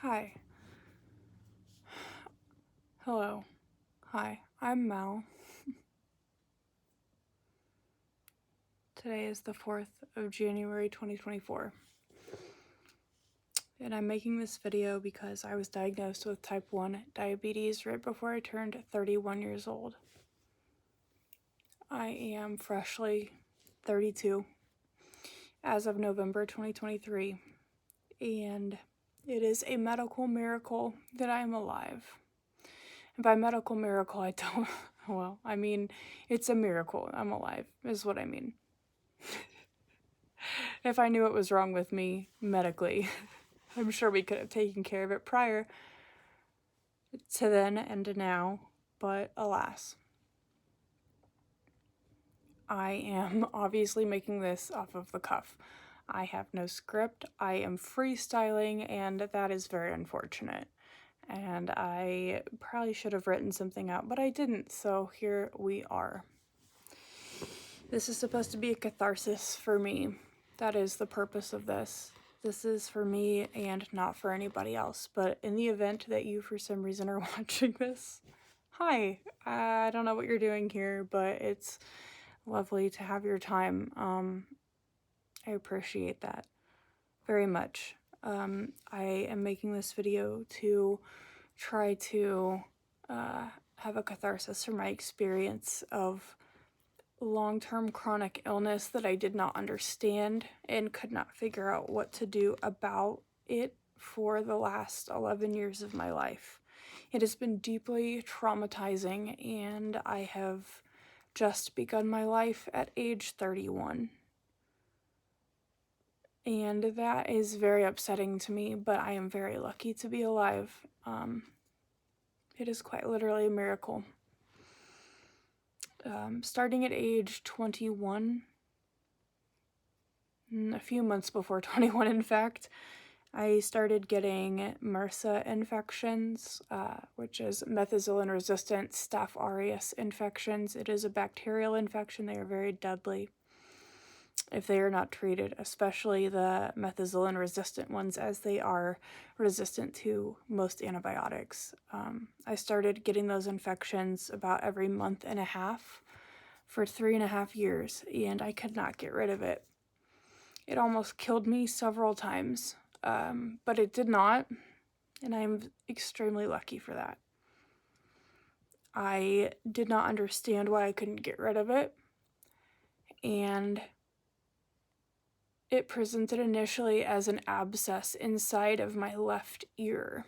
Hi. Hello. Hi, I'm Mal. Today is the 4th of January 2024. And I'm making this video because I was diagnosed with type 1 diabetes right before I turned 31 years old. I am freshly 32 as of November 2023, and it is a medical miracle that I am alive. And by medical miracle, I don't, well, I mean, it's a miracle I'm alive, is what I mean. If I knew what was wrong with me medically, I'm sure we could have taken care of it prior to then and to now, but alas. I am obviously making this off of the cuff. I have no script, I am freestyling, and that is very unfortunate. And I probably should have written something out, but I didn't, so here we are. This is supposed to be a catharsis for me. That is the purpose of this. This is for me and not for anybody else. But in the event that you, for some reason, are watching this, hi. I don't know what you're doing here, but it's lovely to have your time. I appreciate that very much. I am making this video to try to have a catharsis from my experience of long-term chronic illness that I did not understand and could not figure out what to do about it for the last 11 years of my life. It has been deeply traumatizing, and I have just begun my life at age 31. And that is very upsetting to me, but I am very lucky to be alive. It is quite literally a miracle. Starting at age 21, a few months before 21 in fact, I started getting MRSA infections, which is methicillin-resistant Staph aureus infections. It is a bacterial infection. They are very deadly if they are not treated, especially the methicillin-resistant ones, as they are resistant to most antibiotics. I started getting those infections about every month and a half for 3.5 years, and I could not get rid of it. It almost killed me several times, but it did not, and I'm extremely lucky for that. I did not understand why I couldn't get rid of it, and it presented initially as an abscess inside of my left ear.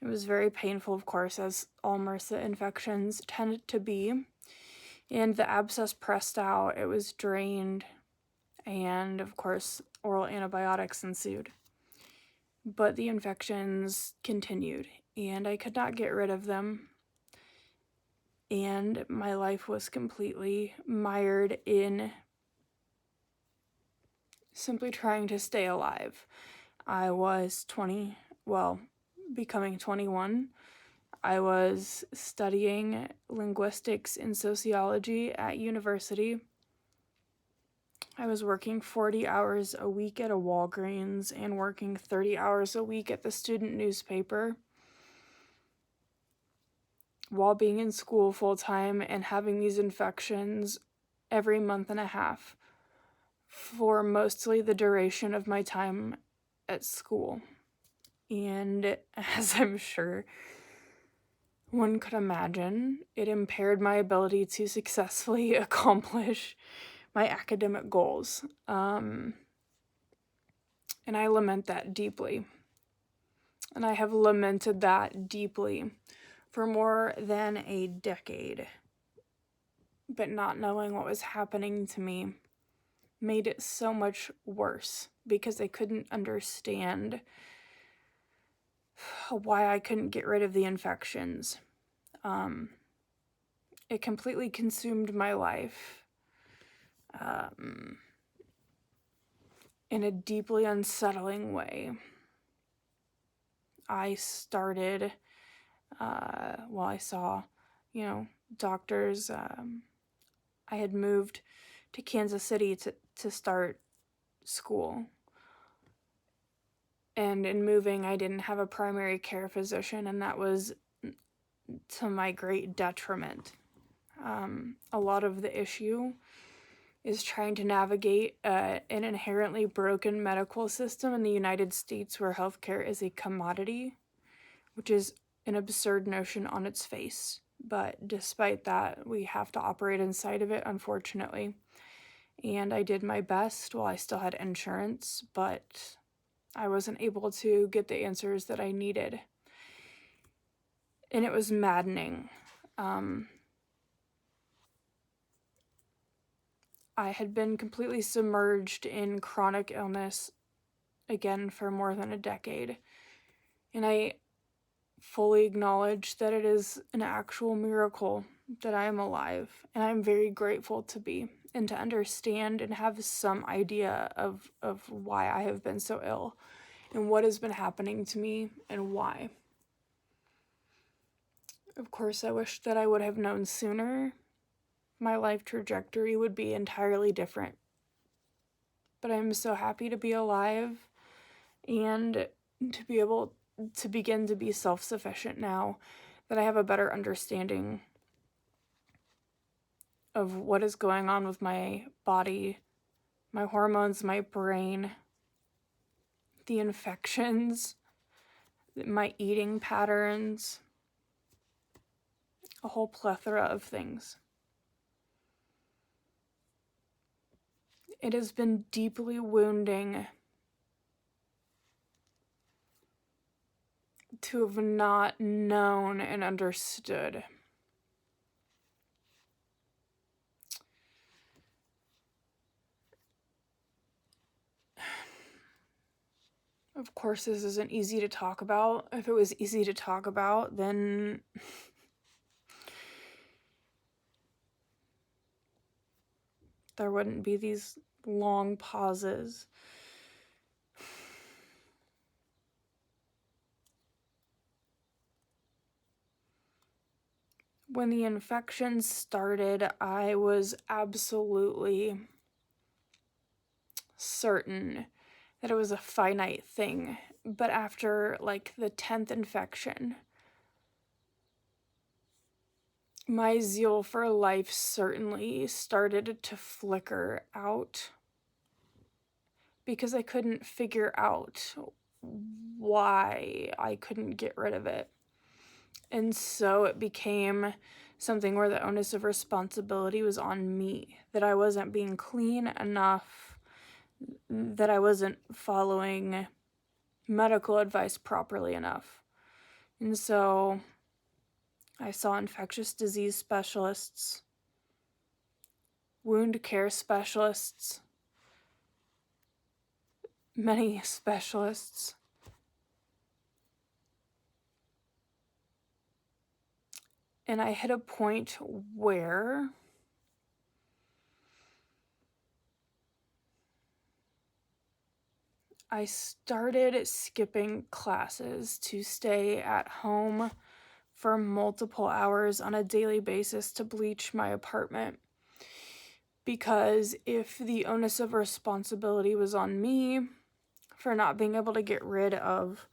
It was very painful, of course, as all MRSA infections tend to be, and the abscess pressed out, it was drained, and of course oral antibiotics ensued. But the infections continued, and I could not get rid of them, and my life was completely mired in simply trying to stay alive. I was becoming 21. I was studying linguistics and sociology at university. I was working 40 hours a week at a Walgreens and working 30 hours a week at the student newspaper while being in school full-time and having these infections every month and a half for mostly the duration of my time at school. And as I'm sure one could imagine, it impaired my ability to successfully accomplish my academic goals. And I lament that deeply. And I have lamented that deeply for more than a decade. But not knowing what was happening to me made it so much worse because I couldn't understand why I couldn't get rid of the infections. It completely consumed my life in a deeply unsettling way. I started, I saw, doctors. I had moved to Kansas City to start school. And in moving, I didn't have a primary care physician, and that was to my great detriment. A lot of the issue is trying to navigate an inherently broken medical system in the United States where healthcare is a commodity, which is an absurd notion on its face. But despite that, we have to operate inside of it, unfortunately. And I did my best while I still had insurance, but I wasn't able to get the answers that I needed. And it was maddening. I had been completely submerged in chronic illness again for more than a decade. And I fully acknowledge that it is an actual miracle that I am alive. And I'm very grateful to be and to understand and have some idea of why I have been so ill and what has been happening to me and why. Of course, I wish that I would have known sooner. My life trajectory would be entirely different. But I'm so happy to be alive and to be able to begin to be self-sufficient now that I have a better understanding of what is going on with my body, my hormones, my brain, the infections, my eating patterns, a whole plethora of things. It has been deeply wounding to have not known and understood. Of course, this isn't easy to talk about. If it was easy to talk about, then there wouldn't be these long pauses. When the infection started, I was absolutely certain that it was a finite thing. But after like the 10th infection, my zeal for life certainly started to flicker out because I couldn't figure out why I couldn't get rid of it. And so it became something where the onus of responsibility was on me, that I wasn't being clean enough, that I wasn't following medical advice properly enough. And so I saw infectious disease specialists, wound care specialists, many specialists. And I hit a point where I started skipping classes to stay at home for multiple hours on a daily basis to bleach my apartment. Because if the onus of responsibility was on me for not being able to get rid of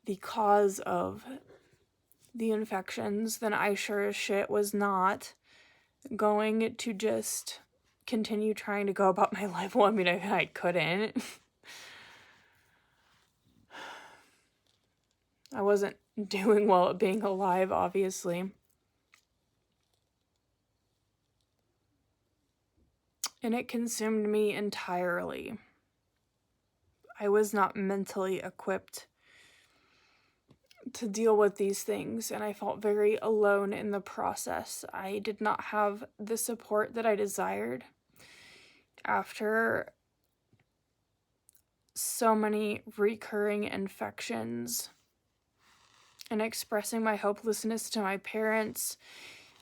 the cause of the infections, then I sure as shit was not going to just continue trying to go about my life. Well, I mean, I couldn't. I wasn't doing well at being alive, obviously. And it consumed me entirely. I was not mentally equipped to deal with these things, and I felt very alone in the process. I did not have the support that I desired after so many recurring infections. And expressing my hopelessness to my parents,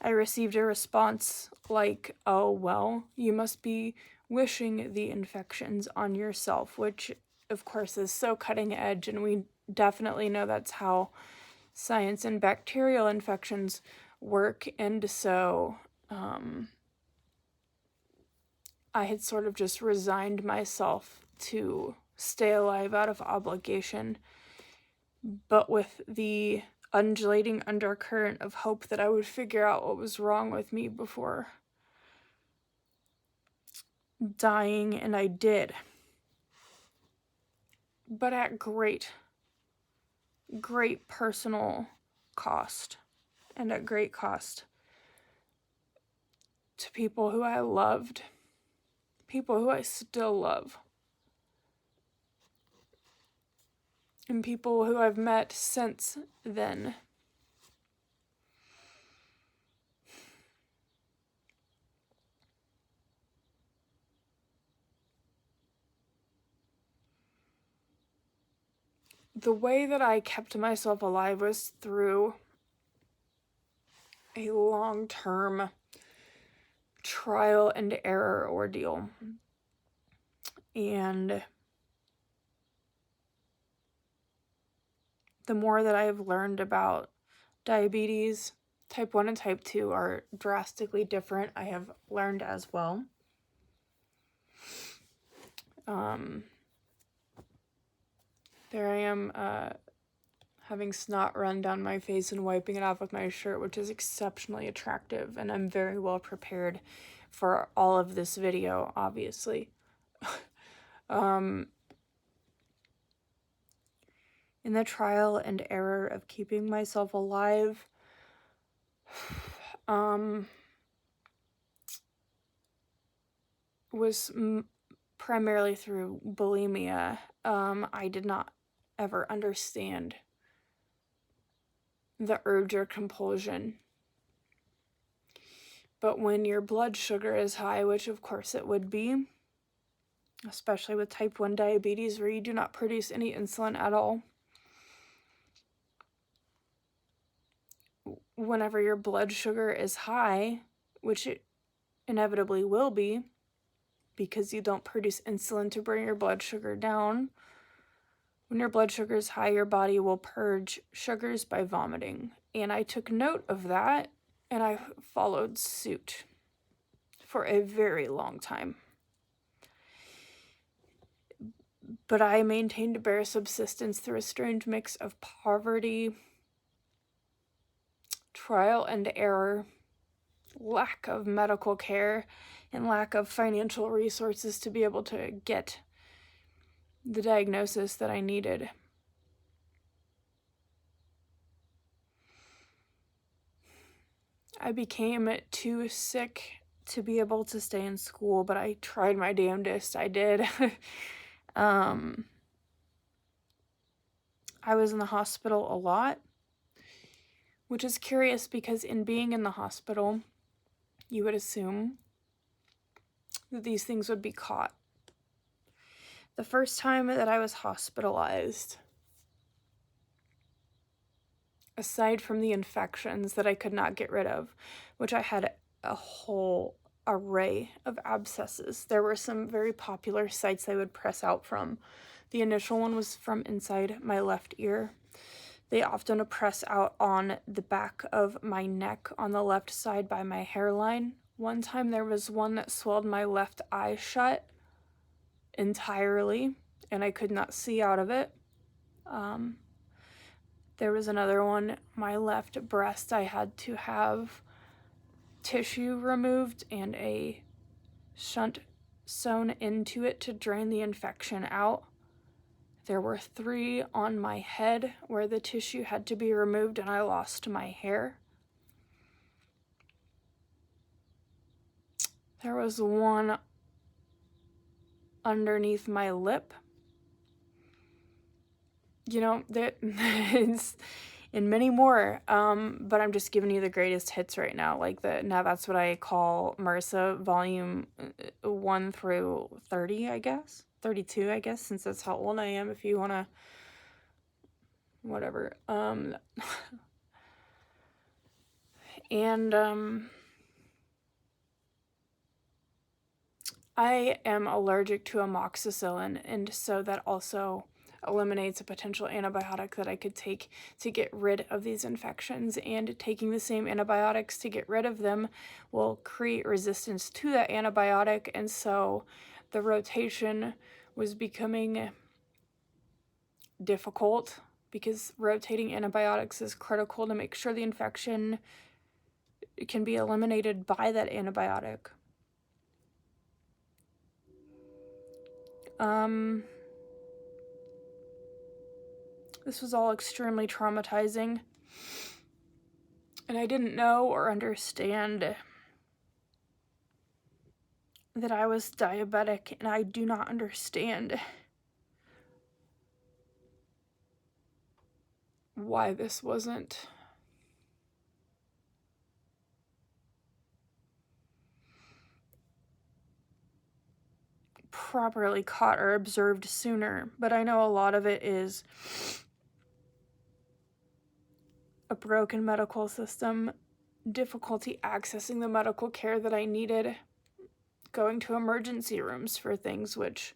I received a response like, "Oh, well, you must be wishing the infections on yourself," which, of course, is so cutting edge, and we definitely know that's how science and bacterial infections work. And so I had sort of just resigned myself to stay alive out of obligation, but with the undulating undercurrent of hope that I would figure out what was wrong with me before dying, and I did. But at great personal cost, and at great cost to people who I loved, people who I still love, and people who I've met since then. The way that I kept myself alive was through a long-term trial and error ordeal. And the more that I have learned about diabetes, type 1 and type 2 are drastically different, I have learned as well. There I am, having snot run down my face and wiping it off with my shirt, which is exceptionally attractive, and I'm very well prepared for all of this video, obviously. In the trial and error of keeping myself alive, was primarily through bulimia. I did not ever understand the urge or compulsion. But when your blood sugar is high, which of course it would be, especially with type 1 diabetes where you do not produce any insulin at all, whenever your blood sugar is high, which it inevitably will be because you don't produce insulin to bring your blood sugar down, when your blood sugar is high, your body will purge sugars by vomiting. And I took note of that, and I followed suit for a very long time. But I maintained a bare subsistence through a strange mix of poverty, trial and error, lack of medical care, and lack of financial resources to be able to get the diagnosis that I needed. I became too sick to be able to stay in school, but I tried my damnedest. I did. I was in the hospital a lot, which is curious because in being in the hospital, you would assume that these things would be caught. The first time that I was hospitalized, aside from the infections that I could not get rid of, which I had a whole array of abscesses. There were some very popular sites I would press out from. The initial one was from inside my left ear. They often press out on the back of my neck on the left side by my hairline. One time there was one that swelled my left eye shut entirely, and I could not see out of it. There was another one, my left breast, I had to have tissue removed and a shunt sewn into it to drain the infection out. There were 3 on my head where the tissue had to be removed and I lost my hair. There was one underneath my lip. You know, it's and many more, but I'm just giving you the greatest hits right now. Now that's what I call MRSA volume 1 through 30, I guess. 32, I guess, since that's how old I am, if you want to, whatever. I am allergic to amoxicillin, and so that also eliminates a potential antibiotic that I could take to get rid of these infections, and taking the same antibiotics to get rid of them will create resistance to that antibiotic, and so the rotation was becoming difficult because rotating antibiotics is critical to make sure the infection can be eliminated by that antibiotic. This was all extremely traumatizing, and I didn't know or understand that I was diabetic, and I do not understand why this wasn't properly caught or observed sooner. But I know a lot of it is a broken medical system, difficulty accessing the medical care that I needed, going to emergency rooms for things which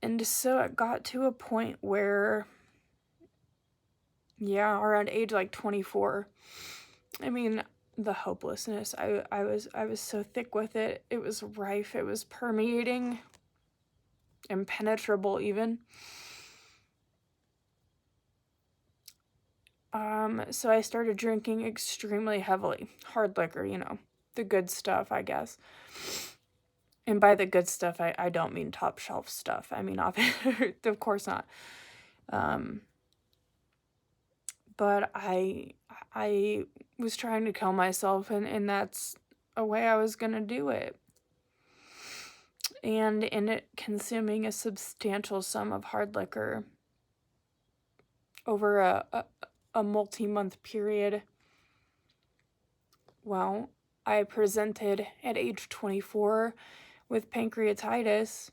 and so it got to a point where, yeah, around age like 24, I mean, the hopelessness, I was so thick with it. It was rife, it was permeating, impenetrable even. So I started drinking extremely heavily. Hard liquor, you know, the good stuff, I guess. And by the good stuff, I don't mean top shelf stuff. I mean, of course not. But I was trying to kill myself, and that's a way I was gonna do it. And in it consuming a substantial sum of hard liquor over a multi-month period, well, I presented at age 24 with pancreatitis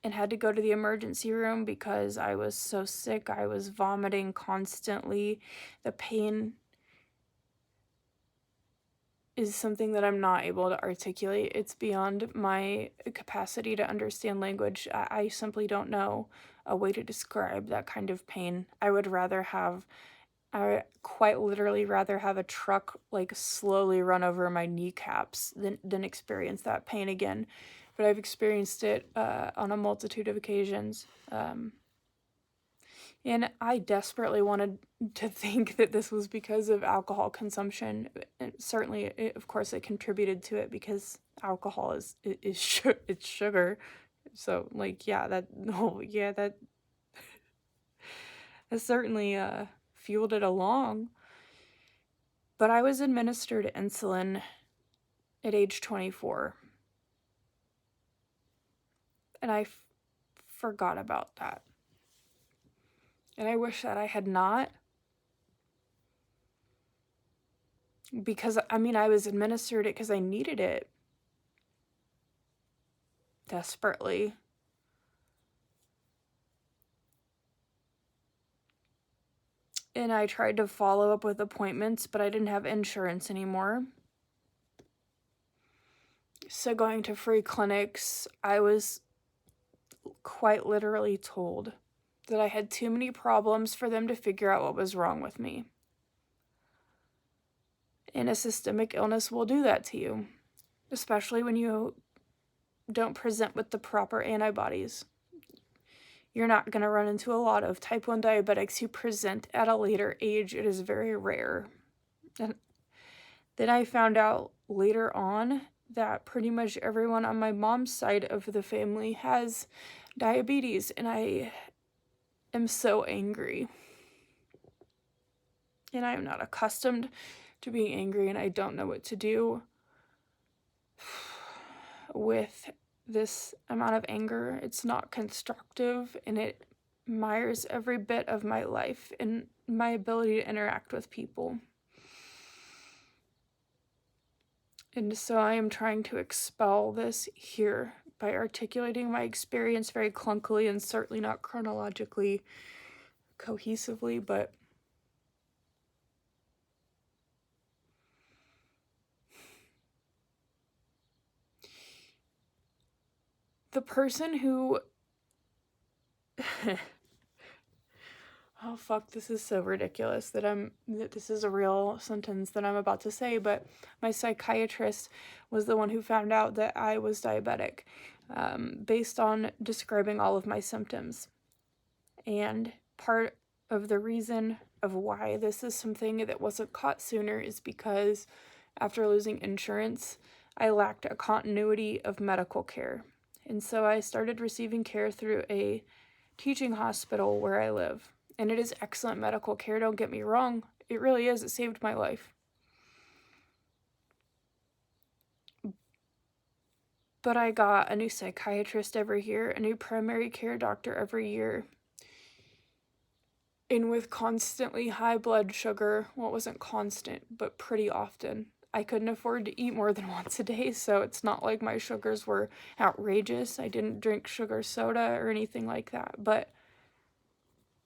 and had to go to the emergency room because I was so sick. I was vomiting constantly. The pain is something that I'm not able to articulate. It's beyond my capacity to understand language. I simply don't know a way to describe that kind of pain. I would quite literally rather have a truck like slowly run over my kneecaps than experience that pain again. But I've experienced it on a multitude of occasions. And I desperately wanted to think that this was because of alcohol consumption. And certainly, of course, it contributed to it because alcohol is it's sugar. So, like, yeah, that certainly fueled it along. But I was administered insulin at age 24. And I forgot about that. And I wish that I had not. Because, I mean, I was administered it because I needed it desperately. And I tried to follow up with appointments, but I didn't have insurance anymore. So going to free clinics, I was quite literally told that I had too many problems for them to figure out what was wrong with me. And a systemic illness will do that to you, especially when you don't present with the proper antibodies. You're not going to run into a lot of type 1 diabetics who present at a later age. It is very rare. And then I found out later on that pretty much everyone on my mom's side of the family has diabetes, and I am so angry. And I am not accustomed to being angry, and I don't know what to do with this amount of anger. It's not constructive, and it mires every bit of my life and my ability to interact with people. And so I am trying to expel this here by articulating my experience very clunkily and certainly not chronologically cohesively, but the person who Oh fuck, this is so ridiculous that this is a real sentence that I'm about to say, but my psychiatrist was the one who found out that I was diabetic, based on describing all of my symptoms. And part of the reason of why this is something that wasn't caught sooner is because after losing insurance, I lacked a continuity of medical care. And so I started receiving care through a teaching hospital where I live. And it is excellent medical care, don't get me wrong. It really is. It saved my life. But I got a new psychiatrist every year, a new primary care doctor every year. And with constantly high blood sugar, well, it wasn't constant, but pretty often. I couldn't afford to eat more than once a day, so it's not like my sugars were outrageous. I didn't drink sugar soda or anything like that. But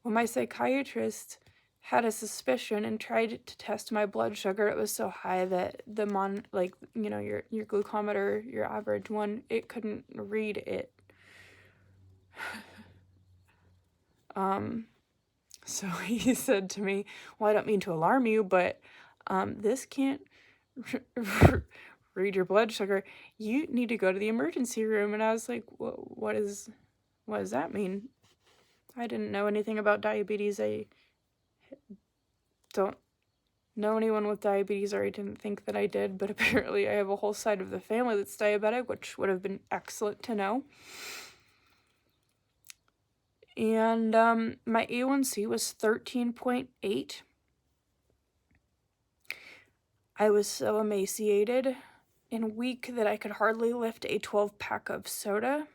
when my psychiatrist had a suspicion and tried to test my blood sugar, it was so high that your glucometer, your average one, it couldn't read it. So he said to me, well, I don't mean to alarm you, but this can't read your blood sugar. You need to go to the emergency room. And I was like, what does that mean? I didn't know anything about diabetes. I don't know anyone with diabetes, or I didn't think that I did, but apparently I have a whole side of the family that's diabetic, which would have been excellent to know. And my A1C was 13.8. I was so emaciated and weak that I could hardly lift a 12-pack of soda.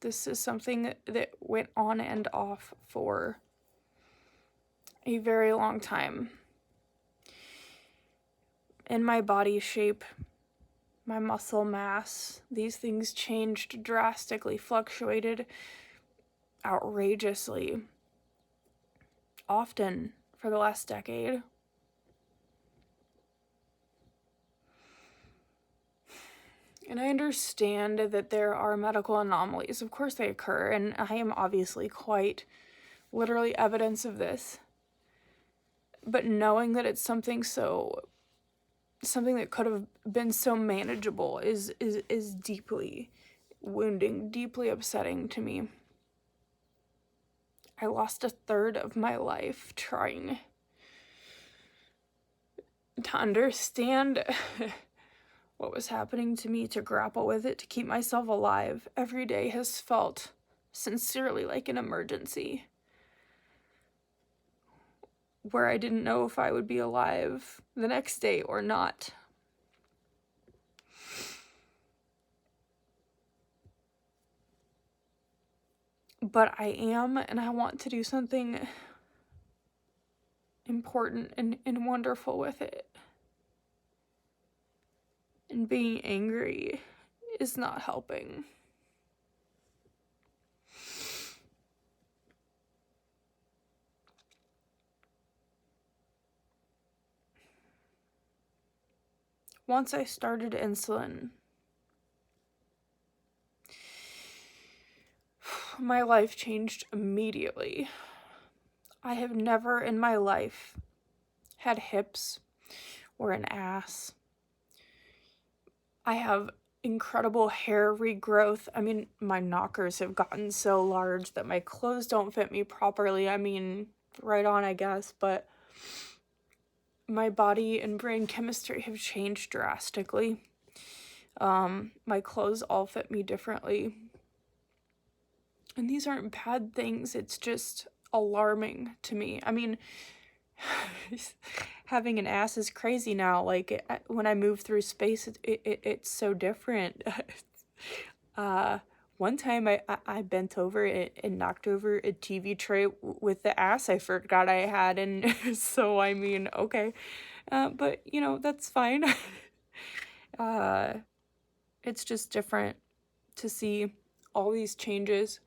This is something that went on and off for a very long time. And my body shape, my muscle mass, these things changed drastically, fluctuated outrageously often for the last decade. And I understand that there are medical anomalies. Of course they occur, and I am obviously quite literally evidence of this. But knowing that it's something that could have been so manageable is deeply wounding, deeply upsetting to me. I lost a third of my life trying to understand what was happening to me, to grapple with it, to keep myself alive. Every day has felt sincerely like an emergency, where I didn't know if I would be alive the next day or not. But I am, and I want to do something important and wonderful with it. And being angry is not helping. Once I started insulin, my life changed immediately. I have never in my life had hips or an ass. I have incredible hair regrowth. I mean, my knockers have gotten so large that my clothes don't fit me properly. I mean, right on, I guess, but my body and brain chemistry have changed drastically. My clothes all fit me differently. And these aren't bad things, it's just alarming to me. I mean, having an ass is crazy now. Like, when I move through space, it's so different. One time I bent over and knocked over a TV tray with the ass I forgot I had, and so, I mean, okay. But, that's fine. It's just different to see all these changes.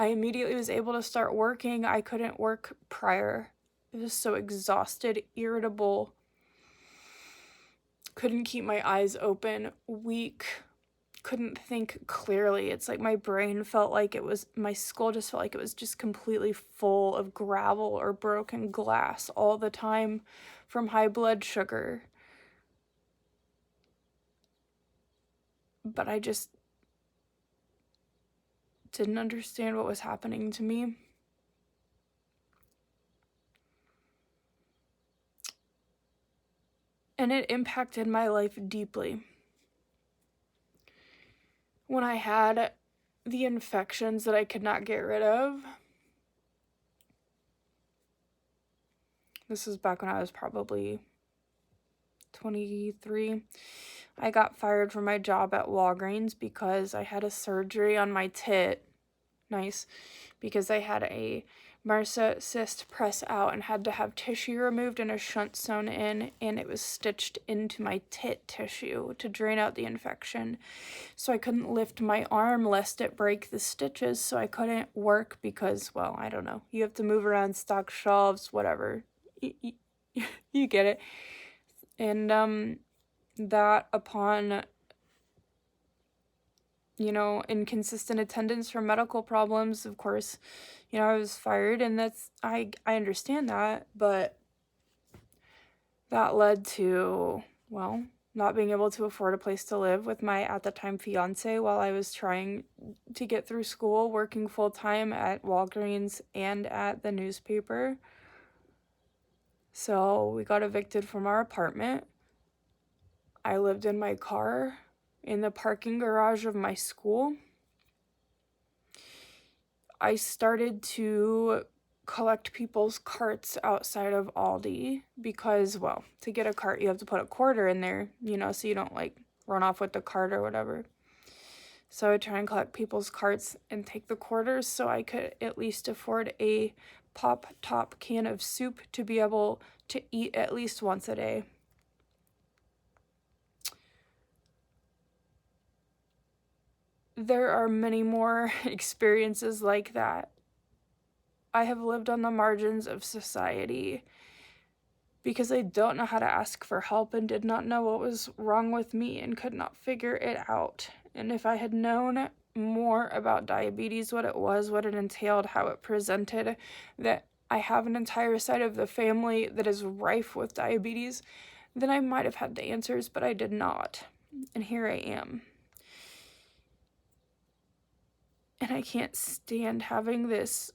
I immediately was able to start working. I couldn't work prior. I was so exhausted, irritable, couldn't keep my eyes open, weak, couldn't think clearly. It's like my brain felt like my skull just felt like it was just completely full of gravel or broken glass all the time from high blood sugar. But I just didn't understand what was happening to me. And it impacted my life deeply. When I had the infections that I could not get rid of, this was back when I was probably 23, I got fired from my job at Walgreens because I had a surgery on my tit. Nice. Because I had a MRSA cyst press out and had to have tissue removed and a shunt sewn in, and it was stitched into my tit tissue to drain out the infection. So I couldn't lift my arm lest it break the stitches, so I couldn't work because, well, I don't know. You have to move around, stock shelves, whatever. You get it. And that upon, inconsistent attendance for medical problems, of course, I was fired, and I understand that, but that led to, well, not being able to afford a place to live with my, at the time, fiance while I was trying to get through school, working full-time at Walgreens and at the newspaper. So we got evicted from our apartment. I lived in my car in the parking garage of my school. I started to collect people's carts outside of Aldi because, well, to get a cart, you have to put a quarter in there, so you don't, run off with the cart or whatever. So I would try and collect people's carts and take the quarters so I could at least afford a pop-top can of soup to be able to eat at least once a day. There are many more experiences like that. I have lived on the margins of society because I don't know how to ask for help and did not know what was wrong with me and could not figure it out. And if I had known more about diabetes, what it was, what it entailed, how it presented, that I have an entire side of the family that is rife with diabetes, then I might have had the answers, but I did not. And here I am. And I can't stand having this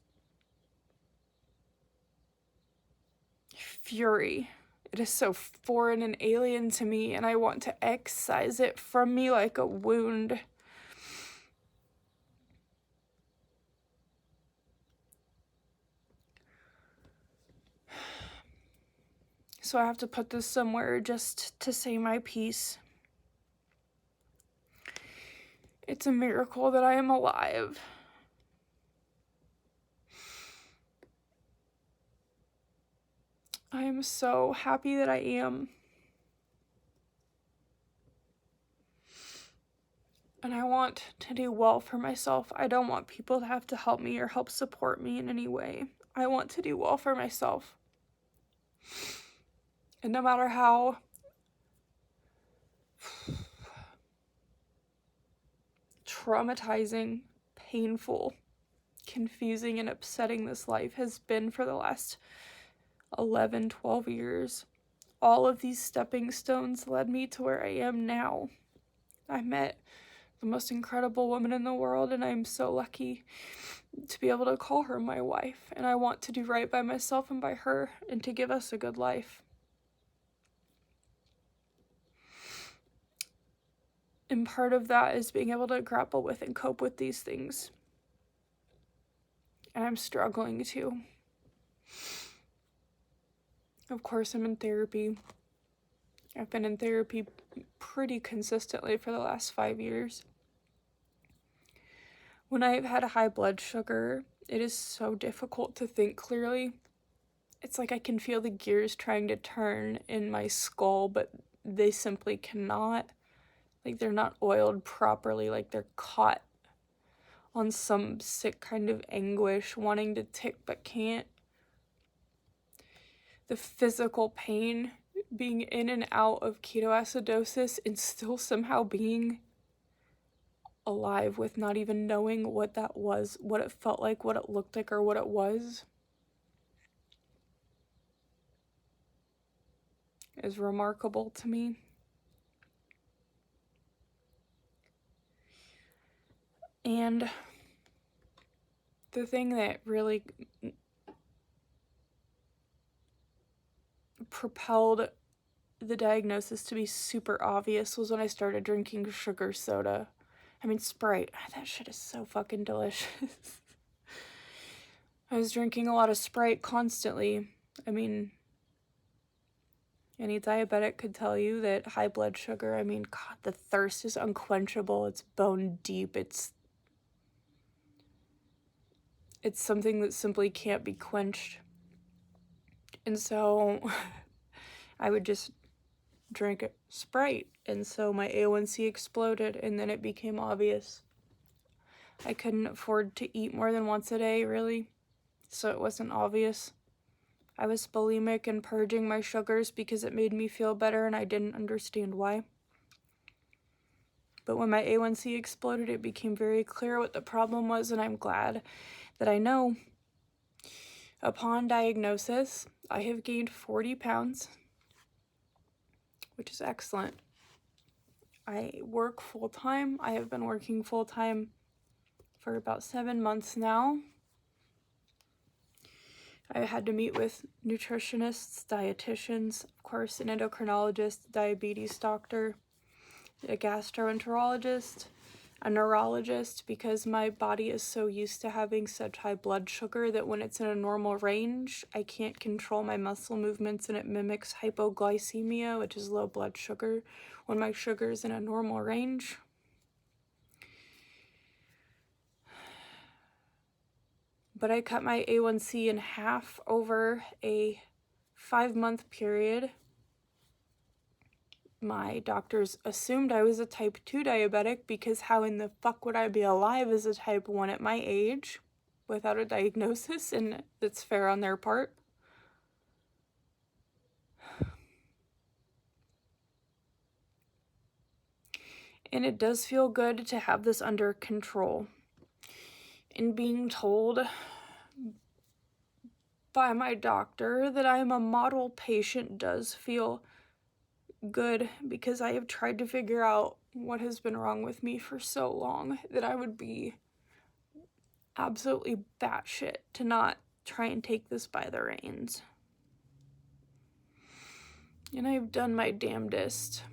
fury. It is so foreign and alien to me, and I want to excise it from me like a wound. So I have to put this somewhere just to say my piece. It's a miracle that I am alive. I am so happy that I am. And I want to do well for myself. I don't want people to have to help me or help support me in any way. I want to do well for myself. And no matter how traumatizing, painful, confusing, and upsetting this life has been for the last 11, 12 years, all of these stepping stones led me to where I am now. I met the most incredible woman in the world, and I'm so lucky to be able to call her my wife, and I want to do right by myself and by her, and to give us a good life. And part of that is being able to grapple with and cope with these things. And I'm struggling too. Of course, I'm in therapy. I've been in therapy pretty consistently for the last 5 years. When I've had a high blood sugar, it is so difficult to think clearly. It's like I can feel the gears trying to turn in my skull, but they simply cannot. Like they're not oiled properly, like they're caught on some sick kind of anguish, wanting to tick but can't. The physical pain being in and out of ketoacidosis and still somehow being alive with not even knowing what that was, what it felt like, what it looked like, or what it was, is remarkable to me. And the thing that really propelled the diagnosis to be super obvious was when I started drinking sugar soda. I mean, Sprite. That shit is so fucking delicious. I was drinking a lot of Sprite constantly. I mean, any diabetic could tell you that high blood sugar, I mean, God, the thirst is unquenchable. It's bone deep. It's something that simply can't be quenched. And so I would just drink Sprite. And so my A1C exploded, and then it became obvious. I couldn't afford to eat more than once a day, really, so it wasn't obvious. I was bulimic and purging my sugars because it made me feel better, and I didn't understand why. But when my A1C exploded, it became very clear what the problem was, and I'm glad that I know. Upon diagnosis, I have gained 40 pounds, which is excellent. I work full-time. I have been working full-time for about 7 months now. I had to meet with nutritionists, dietitians, of course, an endocrinologist, diabetes doctor, a gastroenterologist, a neurologist, because my body is so used to having such high blood sugar that when it's in a normal range, I can't control my muscle movements, and it mimics hypoglycemia, which is low blood sugar, when my sugar is in a normal range. But I cut my A1C in half over a 5-month period. My doctors assumed I was a type 2 diabetic because how in the fuck would I be alive as a type 1 at my age without a diagnosis? And it's fair on their part. And it does feel good to have this under control. And being told by my doctor that I am a model patient does feel good, because I have tried to figure out what has been wrong with me for so long that I would be absolutely batshit to not try and take this by the reins. And I've done my damnedest.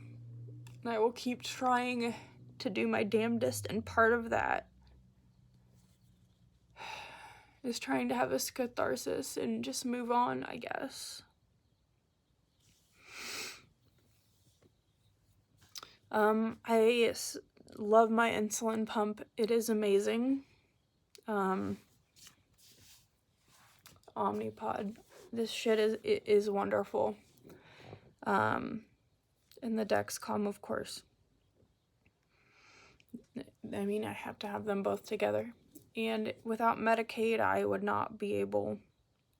And I will keep trying to do my damnedest, and part of that is trying to have this catharsis and just move on, I guess. I love my insulin pump. It is amazing. Omnipod. This shit is wonderful. And the Dexcom, of course. I mean, I have to have them both together. And without Medicaid, I would not be able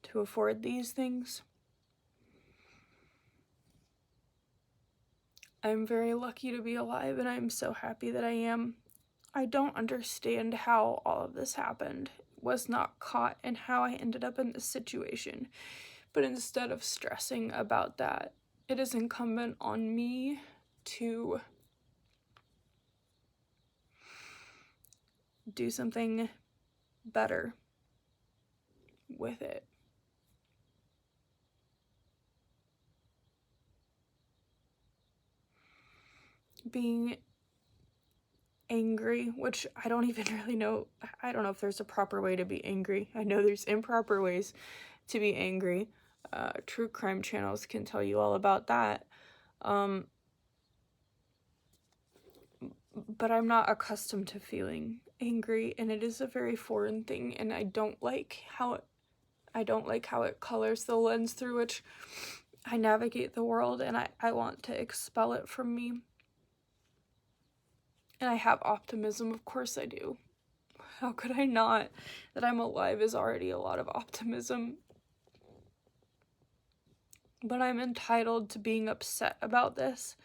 to afford these things. I'm very lucky to be alive, and I'm so happy that I am. I don't understand how all of this happened, was not caught, and how I ended up in this situation. But instead of stressing about that, it is incumbent on me to do something better with it. Being angry, which I don't even really know. I don't know if there's a proper way to be angry. I know there's improper ways to be angry. True crime channels can tell you all about that. But I'm not accustomed to feeling angry, and it is a very foreign thing, and I don't like how it colors the lens through which I navigate the world, and I want to expel it from me. And I have optimism, of course I do. How could I not? That I'm alive is already a lot of optimism. But I'm entitled to being upset about this.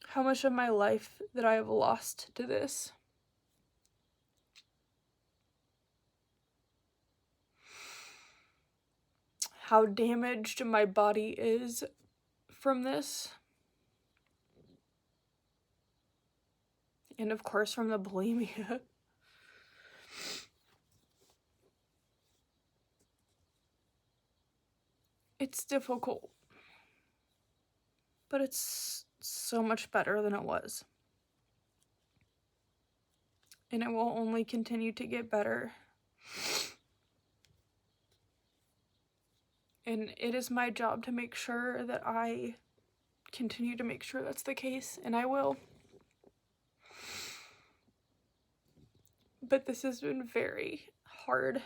How much of my life that I have lost to this. how damaged my body is from this. And of course from the bulimia. It's difficult, but it's so much better than it was. And it will only continue to get better. And it is my job to make sure that I continue to make sure that's the case, and I will. But this has been very hard